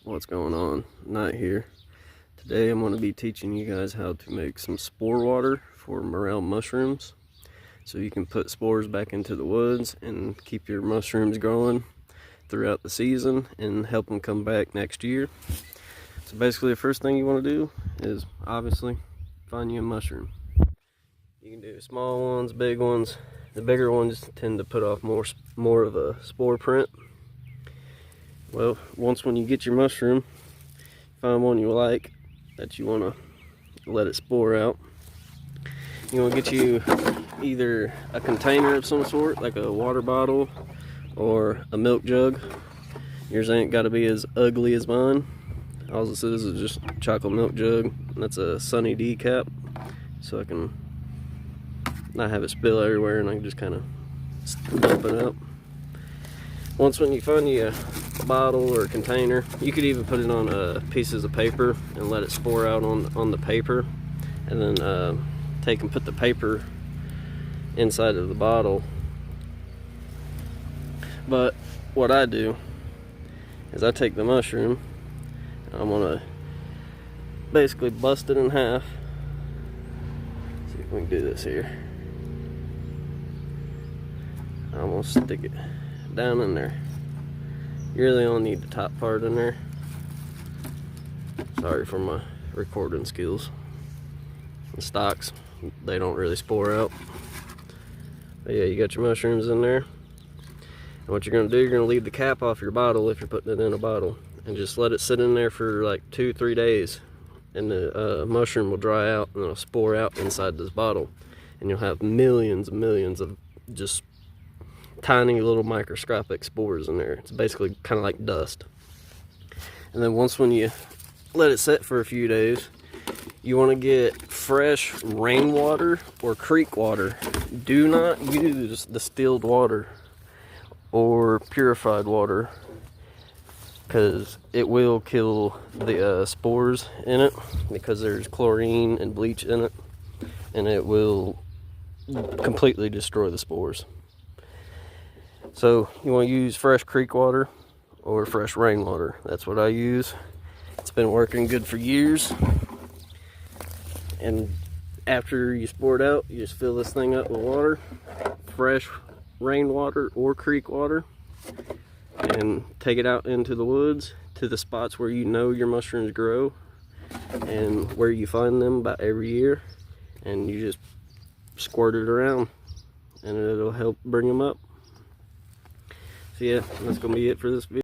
What's going on? Not here. Today I'm going to be teaching you guys how to make some spore water for morel mushrooms, so you can put spores back into the woods and keep your mushrooms growing throughout the season and help them come back next year. So basically the first thing you want to do is obviously find you a mushroom. You can do small ones, big ones. The bigger ones tend to put off more of a spore print. Well, when you get your mushroom, find one you like that you want to let it spore out. You want to get you either a container of some sort, like a water bottle or a milk jug. Yours ain't got to be as ugly as mine. All this is just a chocolate milk jug. That's a Sunny D cap, so I can not have it spill everywhere and I can just kind of dump it out. When you find you a bottle or a container, you could even put it on pieces of paper and let it spore out on the paper, and then take and put the paper inside of the bottle. But what I do is I take the mushroom and I'm gonna basically bust it in half. See if we can do this here. I'm gonna stick it down in there. You really only need the top part in there. Sorry for my recording skills. The stalks, they don't really spore out. But yeah, you got your mushrooms in there. And what you're gonna do, you're gonna leave the cap off your bottle if you're putting it in a bottle, and just let it sit in there for like 2-3 days, and the mushroom will dry out and it'll spore out inside this bottle, and you'll have millions and millions of just tiny little microscopic spores in there. It's basically kind of like dust. And then when you let it set for a few days, you want to get fresh rainwater or creek water. Do not use distilled water or purified water, because it will kill the spores in it, because there's chlorine and bleach in it, and it will completely destroy the spores. So you want to use fresh creek water or fresh rainwater. That's what I use. It's been working good for years. And after you spore it out, you just fill this thing up with water, fresh rainwater or creek water, and take it out into the woods to the spots where you know your mushrooms grow and where you find them about every year, and you just squirt it around and it'll help bring them up. So yeah, that's gonna be it for this video.